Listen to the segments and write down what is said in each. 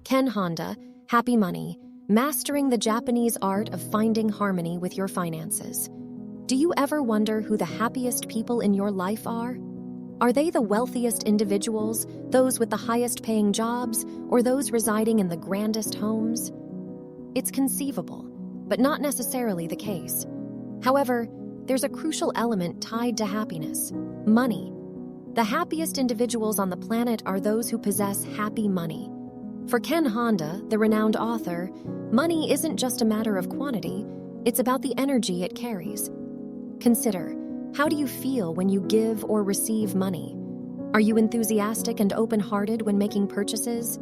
Ken Honda, Happy Money, Mastering the Japanese Art of Finding Harmony with Your Finances. Do you ever wonder who the happiest people in your life are? Are they the wealthiest individuals, those with the highest paying jobs, or those residing in the grandest homes? It's conceivable, but not necessarily the case. However, there's a crucial element tied to happiness: money. The happiest individuals on the planet are those who possess happy money. For Ken Honda, the renowned author, money isn't just a matter of quantity, it's about the energy it carries. Consider, how do you feel when you give or receive money? Are you enthusiastic and open-hearted when making purchases?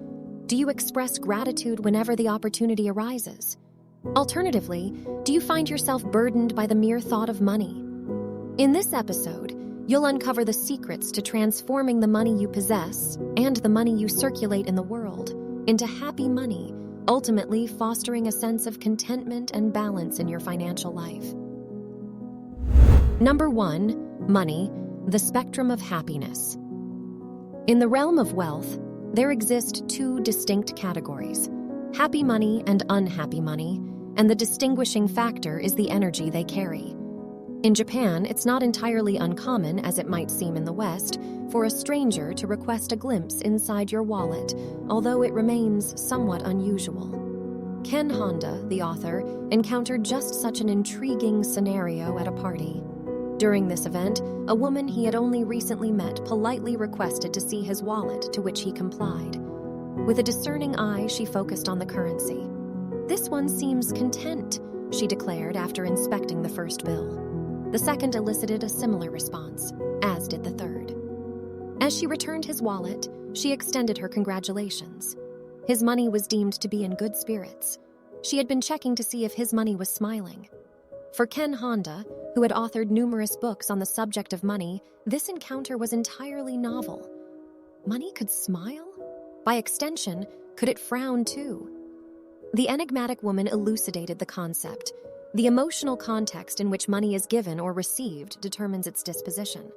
Do you express gratitude whenever the opportunity arises? Alternatively, do you find yourself burdened by the mere thought of money? In this episode, you'll uncover the secrets to transforming the money you possess and the money you circulate in the world into happy money, ultimately fostering a sense of contentment and balance in your financial life. Number 1, money, the spectrum of happiness. In the realm of wealth, there exist 2 distinct categories: happy money and unhappy money, and the distinguishing factor is the energy they carry. In Japan, it's not entirely uncommon, as it might seem in the West, for a stranger to request a glimpse inside your wallet, although it remains somewhat unusual. Ken Honda, the author, encountered just such an intriguing scenario at a party. During this event, a woman he had only recently met politely requested to see his wallet, to which he complied. With a discerning eye, she focused on the currency. "This one seems content," she declared after inspecting the first bill. The second elicited a similar response, as did the third. As she returned his wallet, she extended her congratulations. His money was deemed to be in good spirits. She had been checking to see if his money was smiling. For Ken Honda, who had authored numerous books on the subject of money, this encounter was entirely novel. Money could smile? By extension, could it frown too? The enigmatic woman elucidated the concept. The emotional context in which money is given or received determines its disposition.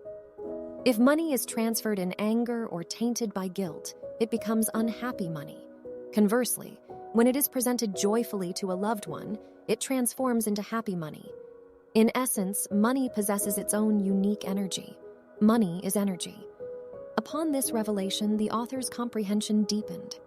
If money is transferred in anger or tainted by guilt, it becomes unhappy money. Conversely, when it is presented joyfully to a loved one, it transforms into happy money. In essence, money possesses its own unique energy. Money is energy. Upon this revelation, the author's comprehension deepened.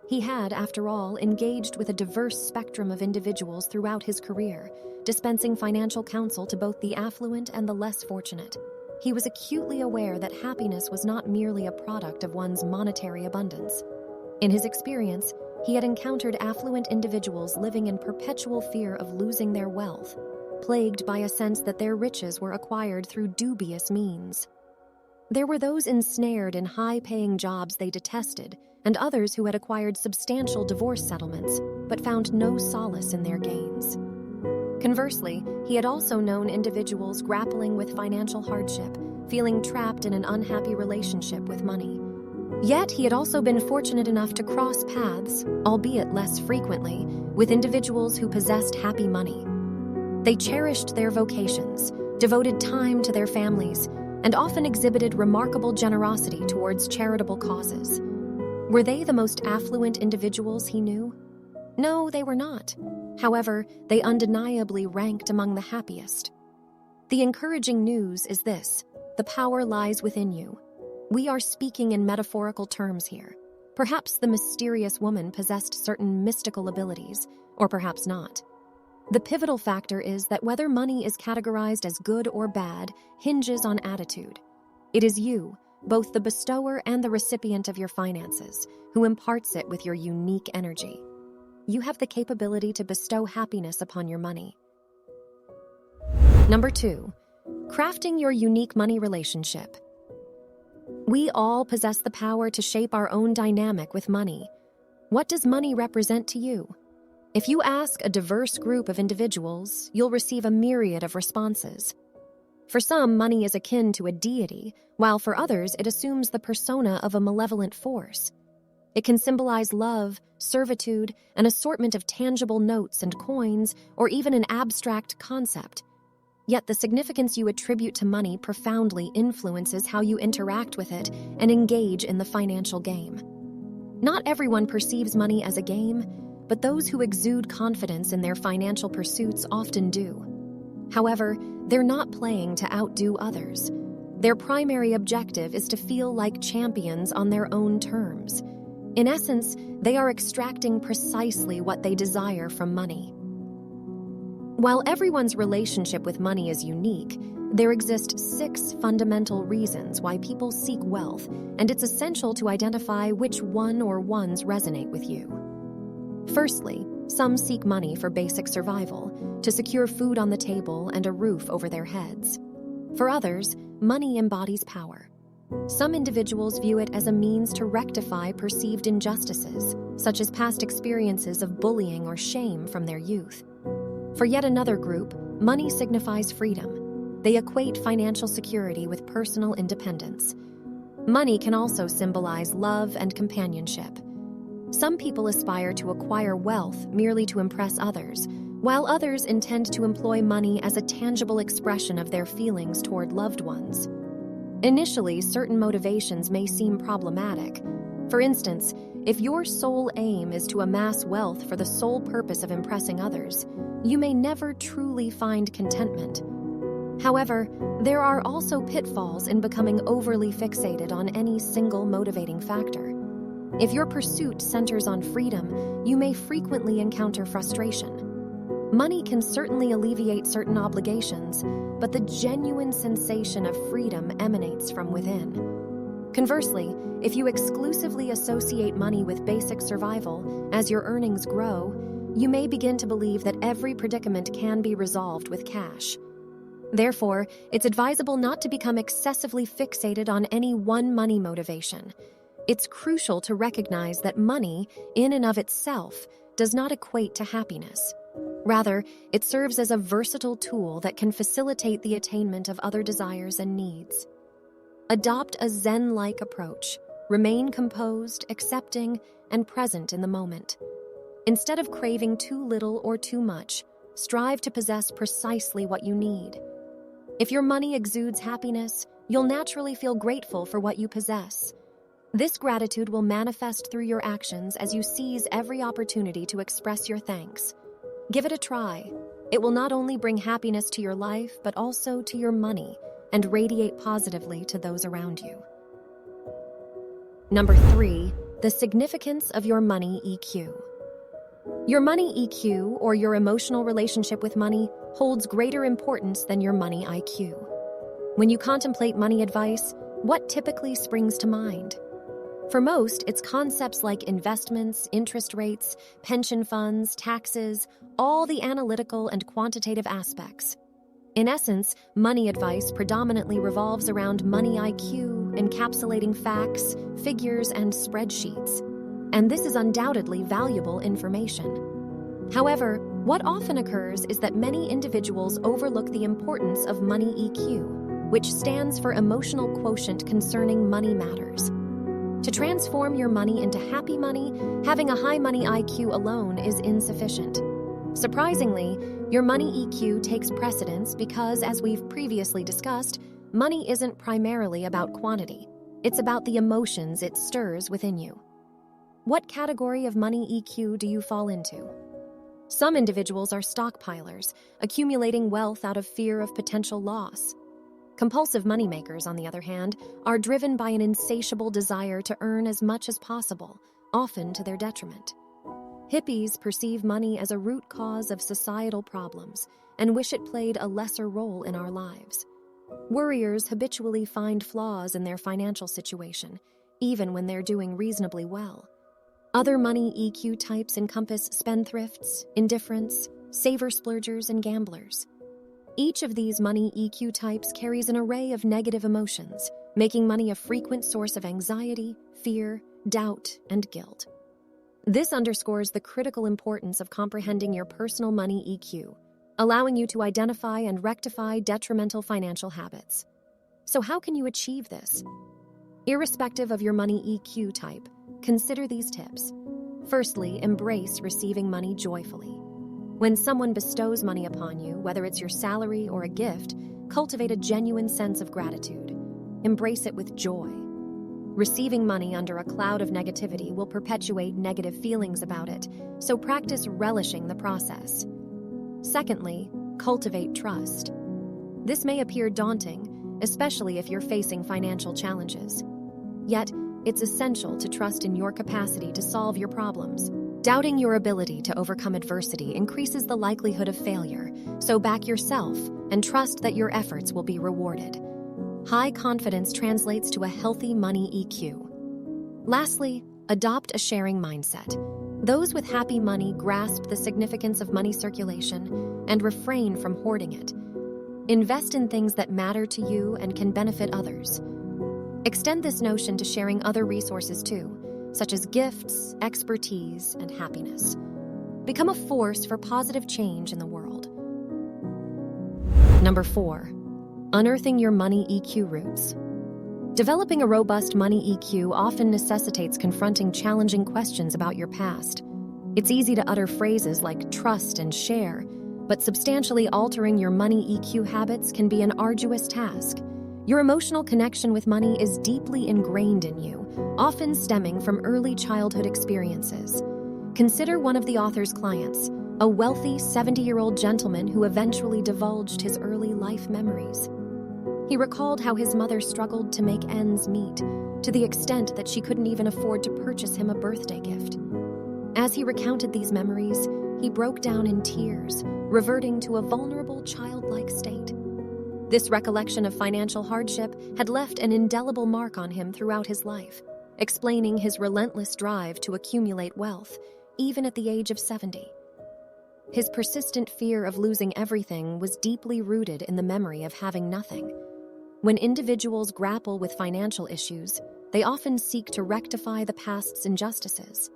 He had, after all, engaged with a diverse spectrum of individuals throughout his career, dispensing financial counsel to both the affluent and the less fortunate. He was acutely aware that happiness was not merely a product of one's monetary abundance. In his experience, he had encountered affluent individuals living in perpetual fear of losing their wealth, plagued by a sense that their riches were acquired through dubious means. There were those ensnared in high-paying jobs they detested, and others who had acquired substantial divorce settlements, but found no solace in their gains. Conversely, he had also known individuals grappling with financial hardship, feeling trapped in an unhappy relationship with money. Yet he had also been fortunate enough to cross paths, albeit less frequently, with individuals who possessed happy money. They cherished their vocations, devoted time to their families, and often exhibited remarkable generosity towards charitable causes. Were they the most affluent individuals he knew? No, they were not. However, they undeniably ranked among the happiest. The encouraging news is this: the power lies within you. We are speaking in metaphorical terms here. Perhaps the mysterious woman possessed certain mystical abilities, or perhaps not. The pivotal factor is that whether money is categorized as good or bad hinges on attitude. It is you, both the bestower and the recipient of your finances, who imparts it with your unique energy. You have the capability to bestow happiness upon your money. Number 2, crafting your unique money relationship. We all possess the power to shape our own dynamic with money. What does money represent to you? If you ask a diverse group of individuals, you'll receive a myriad of responses. For some, money is akin to a deity, while for others it assumes the persona of a malevolent force. It can symbolize love, servitude, an assortment of tangible notes and coins, or even an abstract concept. Yet the significance you attribute to money profoundly influences how you interact with it and engage in the financial game. Not everyone perceives money as a game, but those who exude confidence in their financial pursuits often do. However, they're not playing to outdo others. Their primary objective is to feel like champions on their own terms. In essence, they are extracting precisely what they desire from money. While everyone's relationship with money is unique, there exist 6 fundamental reasons why people seek wealth, and it's essential to identify which one or ones resonate with you. Firstly, some seek money for basic survival, to secure food on the table and a roof over their heads. For others, money embodies power. Some individuals view it as a means to rectify perceived injustices, such as past experiences of bullying or shame from their youth. For yet another group, money signifies freedom. They equate financial security with personal independence. Money can also symbolize love and companionship. Some people aspire to acquire wealth merely to impress others, while others intend to employ money as a tangible expression of their feelings toward loved ones. Initially, certain motivations may seem problematic. For instance, if your sole aim is to amass wealth for the sole purpose of impressing others, you may never truly find contentment. However, there are also pitfalls in becoming overly fixated on any single motivating factor. If your pursuit centers on freedom, you may frequently encounter frustration. Money can certainly alleviate certain obligations, but the genuine sensation of freedom emanates from within. Conversely, if you exclusively associate money with basic survival, as your earnings grow, you may begin to believe that every predicament can be resolved with cash. Therefore, it's advisable not to become excessively fixated on any one money motivation. It's crucial to recognize that money, in and of itself, does not equate to happiness. Rather, it serves as a versatile tool that can facilitate the attainment of other desires and needs. Adopt a Zen-like approach. Remain composed, accepting, and present in the moment. Instead of craving too little or too much, strive to possess precisely what you need. If your money exudes happiness, you'll naturally feel grateful for what you possess. This gratitude will manifest through your actions as you seize every opportunity to express your thanks. Give it a try. It will not only bring happiness to your life, but also to your money, and radiate positively to those around you. Number 3, the significance of your money EQ. Your money EQ, or your emotional relationship with money, holds greater importance than your money IQ. When you contemplate money advice, what typically springs to mind? For most, it's concepts like investments, interest rates, pension funds, taxes, all the analytical and quantitative aspects. In essence, money advice predominantly revolves around money IQ, encapsulating facts, figures, and spreadsheets. And this is undoubtedly valuable information. However, what often occurs is that many individuals overlook the importance of money EQ, which stands for emotional quotient concerning money matters. To transform your money into happy money, having a high money IQ alone is insufficient. Surprisingly, your money EQ takes precedence because, as we've previously discussed, money isn't primarily about quantity. It's about the emotions it stirs within you. What category of money EQ do you fall into? Some individuals are stockpilers, accumulating wealth out of fear of potential loss. Compulsive moneymakers, on the other hand, are driven by an insatiable desire to earn as much as possible, often to their detriment. Hippies perceive money as a root cause of societal problems and wish it played a lesser role in our lives. Worriers habitually find flaws in their financial situation, even when they're doing reasonably well. Other money EQ types encompass spendthrifts, indifferents, saver splurgers, and gamblers. Each of these money EQ types carries an array of negative emotions, making money a frequent source of anxiety, fear, doubt, and guilt. This underscores the critical importance of comprehending your personal money EQ, allowing you to identify and rectify detrimental financial habits. So how can you achieve this? Irrespective of your money EQ type, consider these tips. Firstly, embrace receiving money joyfully. When someone bestows money upon you, whether it's your salary or a gift, cultivate a genuine sense of gratitude. Embrace it with joy. Receiving money under a cloud of negativity will perpetuate negative feelings about it, so practice relishing the process. Secondly, cultivate trust. This may appear daunting, especially if you're facing financial challenges. Yet, it's essential to trust in your capacity to solve your problems. Doubting your ability to overcome adversity increases the likelihood of failure, so back yourself and trust that your efforts will be rewarded. High confidence translates to a healthy money EQ. Lastly, adopt a sharing mindset. Those with happy money grasp the significance of money circulation and refrain from hoarding it. Invest in things that matter to you and can benefit others. Extend this notion to sharing other resources too, such as gifts, expertise, and happiness. Become a force for positive change in the world. Number 4, unearthing your money EQ roots. Developing a robust money EQ often necessitates confronting challenging questions about your past. It's easy to utter phrases like trust and share, but substantially altering your money EQ habits can be an arduous task. Your emotional connection with money is deeply ingrained in you, often stemming from early childhood experiences. Consider one of the author's clients, a wealthy 70-year-old gentleman who eventually divulged his early life memories. He recalled how his mother struggled to make ends meet, to the extent that she couldn't even afford to purchase him a birthday gift. As he recounted these memories, he broke down in tears, reverting to a vulnerable, childlike state. This recollection of financial hardship had left an indelible mark on him throughout his life, explaining his relentless drive to accumulate wealth, even at the age of 70. His persistent fear of losing everything was deeply rooted in the memory of having nothing. When individuals grapple with financial issues, they often seek to rectify the past's injustices.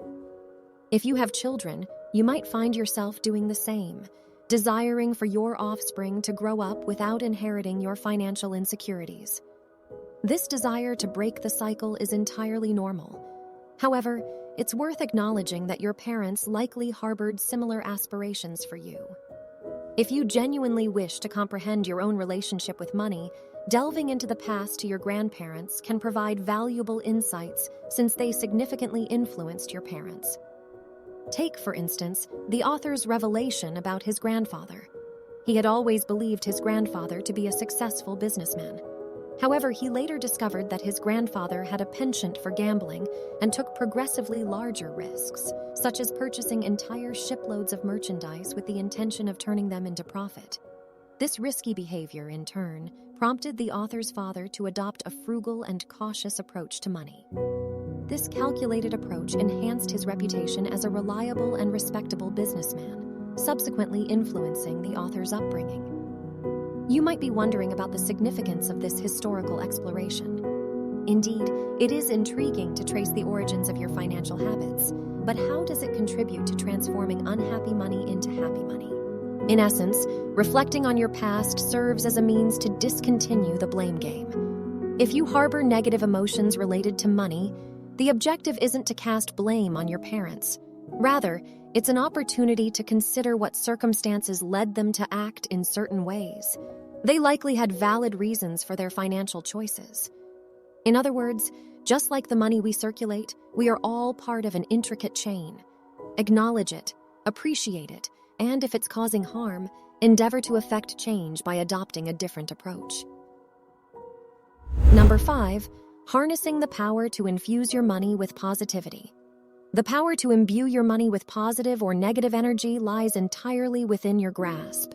If you have children, you might find yourself doing the same, desiring for your offspring to grow up without inheriting your financial insecurities. This desire to break the cycle is entirely normal. However, it's worth acknowledging that your parents likely harbored similar aspirations for you. If you genuinely wish to comprehend your own relationship with money, delving into the past to your grandparents can provide valuable insights since they significantly influenced your parents. Take, for instance, the author's revelation about his grandfather. He had always believed his grandfather to be a successful businessman. However, he later discovered that his grandfather had a penchant for gambling and took progressively larger risks, such as purchasing entire shiploads of merchandise with the intention of turning them into profit. This risky behavior, in turn, prompted the author's father to adopt a frugal and cautious approach to money. This calculated approach enhanced his reputation as a reliable and respectable businessman, subsequently influencing the author's upbringing. You might be wondering about the significance of this historical exploration. Indeed, it is intriguing to trace the origins of your financial habits, but how does it contribute to transforming unhappy money into happy money? In essence, reflecting on your past serves as a means to discontinue the blame game. If you harbor negative emotions related to money, the objective isn't to cast blame on your parents. Rather, it's an opportunity to consider what circumstances led them to act in certain ways. They likely had valid reasons for their financial choices. In other words, just like the money we circulate, we are all part of an intricate chain. Acknowledge it, appreciate it, and if it's causing harm, endeavor to effect change by adopting a different approach. Number 5, harnessing the power to infuse your money with positivity. The power to imbue your money with positive or negative energy lies entirely within your grasp.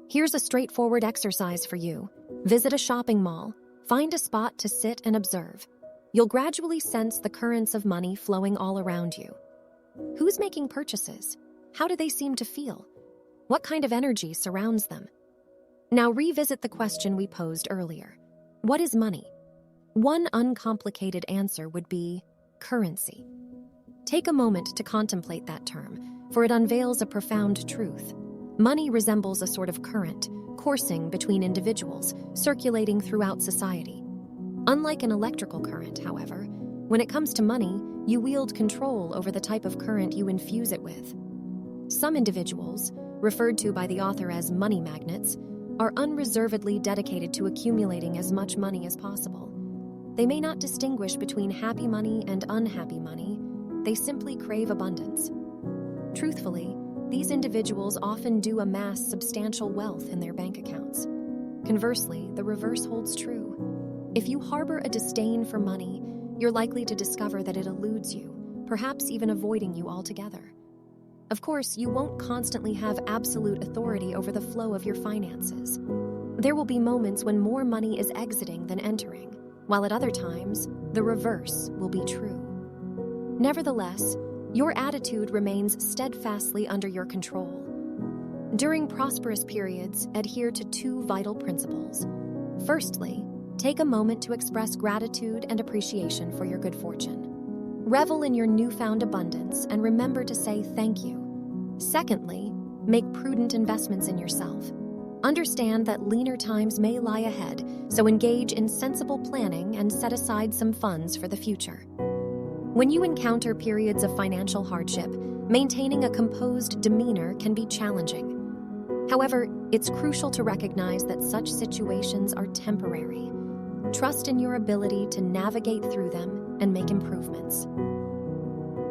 Here's a straightforward exercise for you. Visit a shopping mall, find a spot to sit and observe. You'll gradually sense the currents of money flowing all around you. Who's making purchases? How do they seem to feel? What kind of energy surrounds them? Now revisit the question we posed earlier. What is money? One uncomplicated answer would be currency. Take a moment to contemplate that term, for it unveils a profound truth. Money resembles a sort of current, coursing between individuals, circulating throughout society. Unlike an electrical current, however, when it comes to money, you wield control over the type of current you infuse it with. Some individuals, referred to by the author as money magnets, are unreservedly dedicated to accumulating as much money as possible. They may not distinguish between happy money and unhappy money. They simply crave abundance. Truthfully, these individuals often do amass substantial wealth in their bank accounts. Conversely, the reverse holds true. If you harbor a disdain for money, you're likely to discover that it eludes you, perhaps even avoiding you altogether. Of course, you won't constantly have absolute authority over the flow of your finances. There will be moments when more money is exiting than entering, while at other times, the reverse will be true. Nevertheless, your attitude remains steadfastly under your control. During prosperous periods, adhere to two vital principles. Firstly, take a moment to express gratitude and appreciation for your good fortune. Revel in your newfound abundance and remember to say thank you. Secondly, make prudent investments in yourself. Understand that leaner times may lie ahead, so engage in sensible planning and set aside some funds for the future. When you encounter periods of financial hardship, maintaining a composed demeanor can be challenging. However, it's crucial to recognize that such situations are temporary. Trust in your ability to navigate through them and make improvements.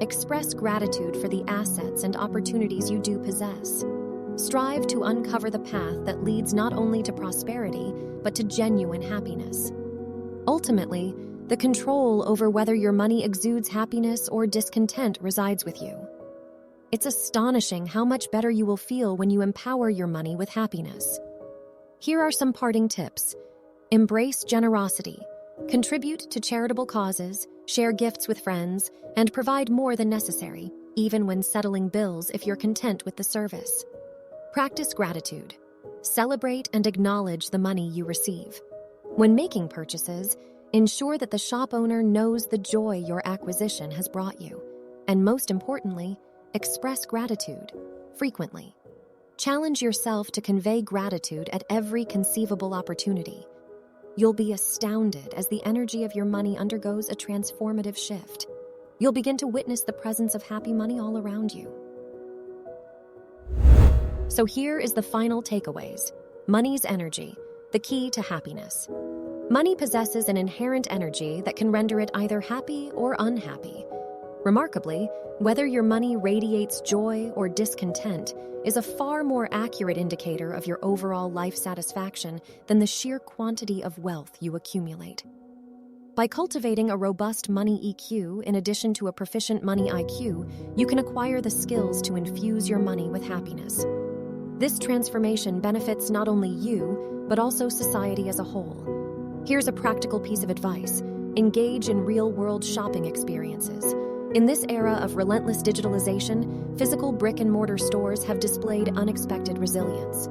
Express gratitude for the assets and opportunities you do possess. Strive to uncover the path that leads not only to prosperity, but to genuine happiness. Ultimately, the control over whether your money exudes happiness or discontent resides with you. It's astonishing how much better you will feel when you empower your money with happiness. Here are some parting tips. Embrace generosity. Contribute to charitable causes, share gifts with friends, and provide more than necessary, even when settling bills if you're content with the service. Practice gratitude. Celebrate and acknowledge the money you receive. When making purchases, ensure that the shop owner knows the joy your acquisition has brought you. And most importantly, express gratitude frequently. Challenge yourself to convey gratitude at every conceivable opportunity. You'll be astounded as the energy of your money undergoes a transformative shift. You'll begin to witness the presence of happy money all around you. So here is the final takeaways. Money's energy, the key to happiness. Money possesses an inherent energy that can render it either happy or unhappy. Remarkably, whether your money radiates joy or discontent is a far more accurate indicator of your overall life satisfaction than the sheer quantity of wealth you accumulate. By cultivating a robust money EQ in addition to a proficient money IQ, you can acquire the skills to infuse your money with happiness. This transformation benefits not only you, but also society as a whole. Here's a practical piece of advice. Engage in real-world shopping experiences. In this era of relentless digitalization, physical brick-and-mortar stores have displayed unexpected resilience.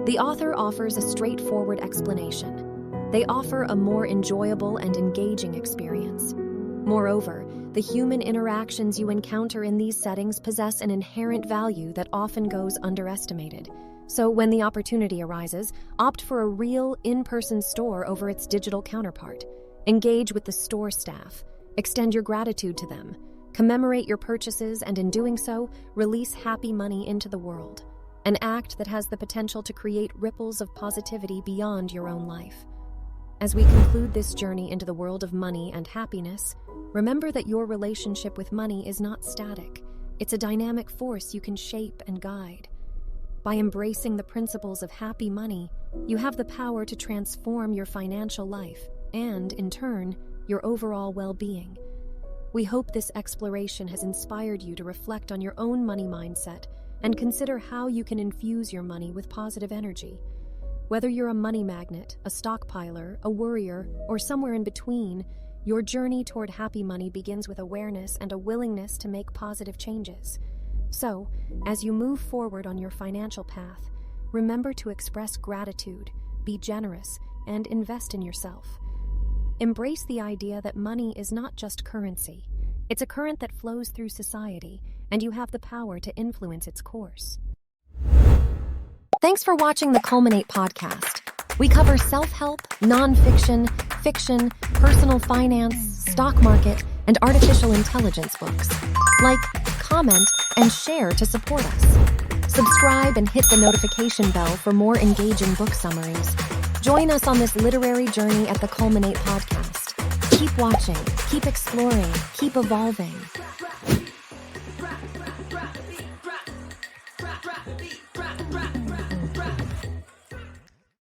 The author offers a straightforward explanation. They offer a more enjoyable and engaging experience. Moreover, the human interactions you encounter in these settings possess an inherent value that often goes underestimated. So when the opportunity arises, opt for a real, in-person store over its digital counterpart. Engage with the store staff. Extend your gratitude to them. Commemorate your purchases, and in doing so, release happy money into the world. An act that has the potential to create ripples of positivity beyond your own life. As we conclude this journey into the world of money and happiness, remember that your relationship with money is not static. It's a dynamic force you can shape and guide. By embracing the principles of happy money, you have the power to transform your financial life and, in turn, your overall well-being. We hope this exploration has inspired you to reflect on your own money mindset and consider how you can infuse your money with positive energy. Whether you're a money magnet, a stockpiler, a worrier, or somewhere in between, your journey toward happy money begins with awareness and a willingness to make positive changes. So, as you move forward on your financial path, remember to express gratitude, be generous, and invest in yourself. Embrace the idea that money is not just currency. It's a current that flows through society, and you have the power to influence its course. Thanks for watching the Culminate podcast. We cover self-help, non-fiction, fiction, personal finance, stock market, and artificial intelligence books. Like, comment, and share to support us. Subscribe and hit the notification bell for more engaging book summaries. Join us on this literary journey at the Culminate podcast. Keep watching, keep exploring, keep evolving.